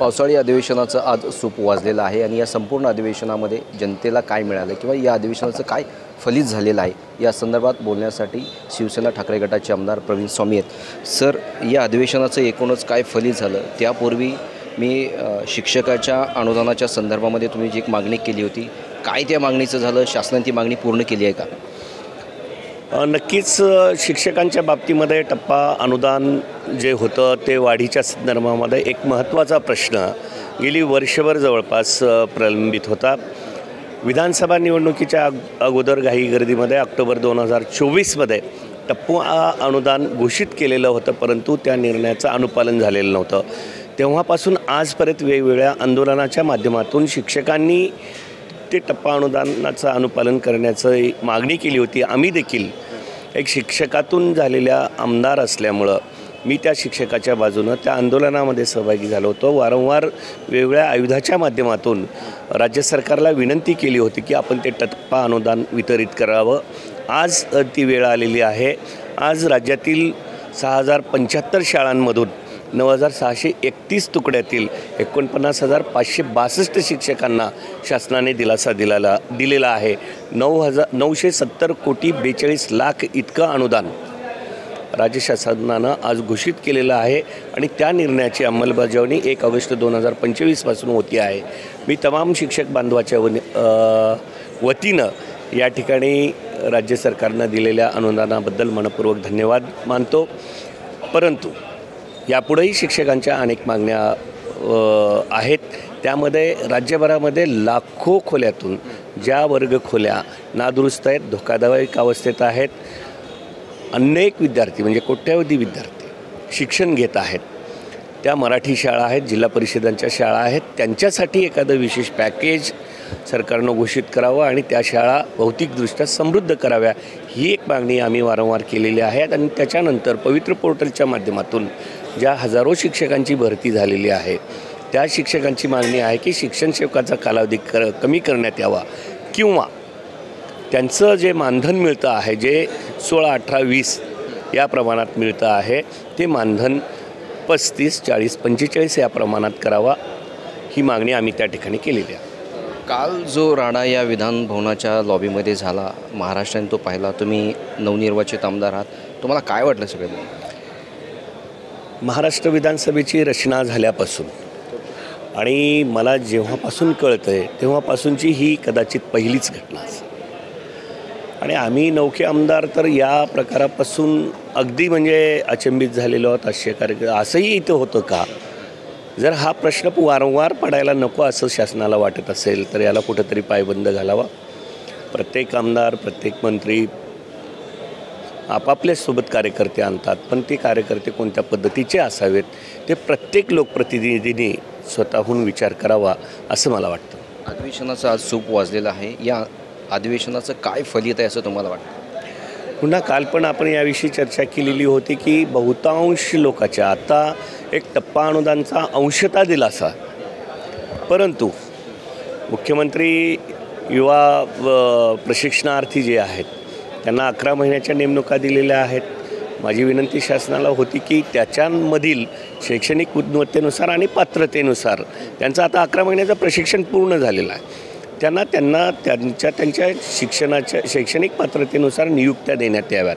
पावसाळी अधिवेशनाचं आज सूप वाजलेलं आहे आणि या संपूर्ण अधिवेशनामध्ये जनतेला काय मिळालं किंवा या अधिवेशनाचं काय फलित झालेलं आहे या संदर्भात बोलण्यासाठी शिवसेना ठाकरे गटाचे आमदार प्रवीण स्वामी आहेत। सर, या अधिवेशनाचं एकूणच काय फलित झालं? त्यापूर्वी मी शिक्षकाच्या अनुदानाच्या संदर्भामध्ये तुम्ही जी एक मागणी केली होती, काय त्या मागणीचं झालं? शासनाने ती मागणी पूर्ण केली आहे का? नक्कीच शिक्षकांच्या बाबतीमध्ये टप्पा अनुदान जे होतं ते वाढीच्या संदर्भामध्ये एक महत्त्वाचा प्रश्न गेली वर्षभर जवळपास प्रलंबित होता। विधानसभा निवडणुकीच्या अगोदर घाई गर्दीमध्ये ऑक्टोबर 2024मध्ये टप्पा अनुदान घोषित केलेलं होतं, परंतु त्या निर्णयाचं अनुपालन झालेलं नव्हतं। तेव्हापासून आजपर्यंत वेगवेगळ्या आंदोलनाच्या माध्यमातून शिक्षकांनी ते टप्पा अनुदानाचं अनुपालन करण्याची मागणी केली होती। आम्ही देखील एक शिक्षकातून झालेल्या आमदार असल्यामुळं मी त्या शिक्षकाच्या बाजूनं त्या आंदोलनामध्ये सहभागी झालो होतो। वारंवार वेगवेगळ्या आयुधाच्या माध्यमातून राज्य सरकारला विनंती केली होती की आपण ते टप्पा अनुदान वितरित करावं। आज ती वेळ आलेली आहे। आज राज्यातील 6075 शाळांमधून 9631 तुकड्यातील 49,562 शिक्षकांना शासनाने दिलासा दिलेला आहे। 970 कोटी 42 लाख इतकं अनुदान राज्य शासनानं आज घोषित केलेलं आहे आणि त्या निर्णयाची अंमलबजावणी 1 ऑगस्ट 2025 पासून होती आहे। मी तमाम शिक्षक बांधवाच्या वतीनं या ठिकाणी राज्य सरकारनं दिलेल्या अनुदानाबद्दल मनपूर्वक धन्यवाद मानतो। परंतु यापुढेही शिक्षकांच्या अनेक मागण्या आहेत। त्यामध्ये राज्यभरामध्ये लाखो खोल्यातून ज्या वर्ग खोल्या नादुरुस्त आहेत, धोकादायक अवस्थेत आहेत, अनेक विद्यार्थी म्हणजे कोट्यावधी विद्यार्थी शिक्षण घेत आहेत, त्या मराठी शाळा आहेत, जिल्हा परिषदांच्या शाळा आहेत, त्यांच्यासाठी एखादं विशेष पॅकेज सरकारनं घोषित करावं आणि त्या शाळा भौतिकदृष्ट्या समृद्ध कराव्या, ही एक मागणी आम्ही वारंवार केलेली आहे। आणि त्याच्यानंतर पवित्र पोर्टलच्या माध्यमातून ज्या हजारो शिक्षकांची भरती झालेली आहे त्या शिक्षकांची मागणी आहे की शिक्षण सेवकाचा कालावधी कमी करण्यात यावा किंवा त्यांचं जे मानधन मिळतं आहे, जे 16, 18, 20 या प्रमाणात मिळतं आहे, ते मानधन 35, 40, 45 या प्रमाणात करावा, ही मागणी आम्ही त्या ठिकाणी केलेली आहे। काल जो राडा या विधान भवनाच्या लॉबीमध्ये झाला, महाराष्ट्राने तो पाहिला। तुम्ही नवनिर्वाचित आमदार आहात, तुम्हाला काय वाटलं सगळं? महाराष्ट्र विधानसभेची रचना झाल्यापासून आणि मला जेव्हापासून कळतं आहे तेव्हापासूनची ही कदाचित पहिलीच घटना असेल आणि आम्ही नौके आमदार तर या प्रकारापासून अगदी म्हणजे अचंबित झालेलो आहोत। आश्चर्यकारक असंही इथं होतं का? जर हा प्रश्न वारंवार पडायला नको असं शासनाला वाटत असेल तर याला कुठंतरी पायबंद घालावा। प्रत्येक आमदार, प्रत्येक मंत्री आपापल्या सोबत कार्यकर्ते आणतात, पण ते कार्यकर्ते कोणत्या पद्धतीचे असावेत ते प्रत्येक लोकप्रतिनिधींनी स्वतःहून विचार करावा असं मला वाटतं। अधिवेशनाचं आज सूप वाजलेलं आहे, या अधिवेशनाचं काय फलित आहे असं तुम्हाला वाटतं? पुन्हा काल पण आपण याविषयी चर्चा केलेली होती की बहुतांश लोकांच्या आता एक टप्पा अनुदानचा अंशतः दिलासा, परंतु मुख्यमंत्री युवा प्रशिक्षणार्थी जे आहेत त्यांना 11 महिन्याच्या नेमणुका दिलेल्या आहेत। माझी विनंती शासनाला होती की त्याच्यामधील शैक्षणिक गुणवत्तेनुसार आणि पात्रतेनुसार त्यांचं आता 11 महिन्याचं प्रशिक्षण पूर्ण झालेलं आहे, त्यांना त्यांच्या शिक्षणाच्या शैक्षणिक पात्रतेनुसार नियुक्त्या देण्यात याव्यात।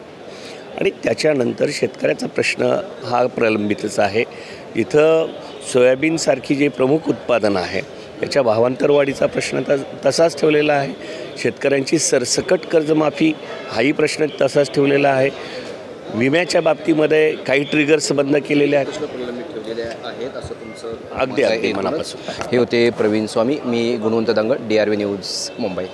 आणि त्याच्यानंतर शेतकऱ्याचा प्रश्न हा प्रलंबितच आहे। इथं सोयाबीनसारखी जे प्रमुख उत्पादन आहे त्याच्या भावांतरवाढीचा प्रश्न तसाच ठेवलेला आहे। शेतकऱ्यांची सरसकट कर्जमाफी हाही प्रश्न तसाच ठेवलेला आहे। विम्याच्या बाबतीमध्ये काही ट्रिगर्स बंद केलेले आहेत, असं तुमचं अगदी मनापासून। हे होते प्रवीण स्वामी, मी गुणवंत दांगड, DRV न्यूज, मुंबई।